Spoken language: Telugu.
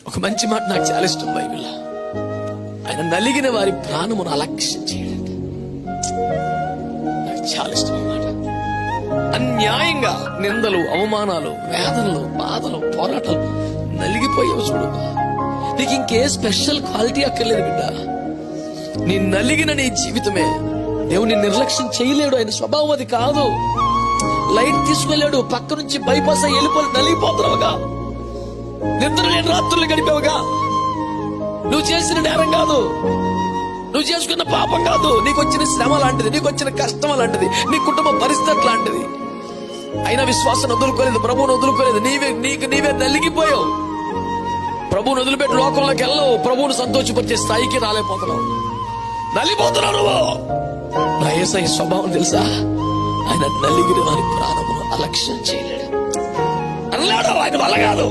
ఒక మంచి మాట నాకు చాలా ఇష్టం బైబిల్. ఆయన నలిగిన వారి ప్రాణమును అలక్ష్యం చేయలేదు. నాకు చాలా ఇష్టం అన్నమాట. అన్యాయంగా నిందలు, అవమానాలు, వేదనలు, బాధలు, పోరాటాలు నలిగిపోయావు చూడు. నీకు ఇంకే స్పెషల్ క్వాలిటీ అక్కర్లేదు బిడ్డ. నీ నలిగిన నీ జీవితమే దేవుని నిర్లక్ష్యం చేయలేడు. ఆయన స్వభావం అది కాదు. లైట్ తీసుకెళ్ళాడు, పక్క నుంచి బైపాస్ అయ్యి వెళ్ళిపోయి నలిగిపోతున్నావుగా. నిద్ర లేని రాత్రులు గడిపావుగా. నువ్వు చేసిన నేరం కాదు, నువ్వు చేసుకున్న పాపం కాదు, నీకు వచ్చిన శ్రమ లాంటిది, నీకు వచ్చిన కష్టం లాంటిది, నీ కుటుంబ పరిస్థితి లాంటిది. అయినా విశ్వాసం వదులుకోలేదు, ప్రభువును వదులుకోలేదు. నీవే నలిగిపోయావు. ప్రభువును వదిలిపెట్టి లోకంలోకి వెళ్ళవు. ప్రభువును సంతోషపరిచే స్థాయికి రాలేకపోతున్నావు. నలిగిపోతున్నావు నువ్వు. నా యేసయ్య స్వభావం తెలుసా? ఆయన నలిగిన వారి ప్రాణమును అలక్ష్యం చేయలేడు. అన్నాడు ఆయన వల్ల కాదు.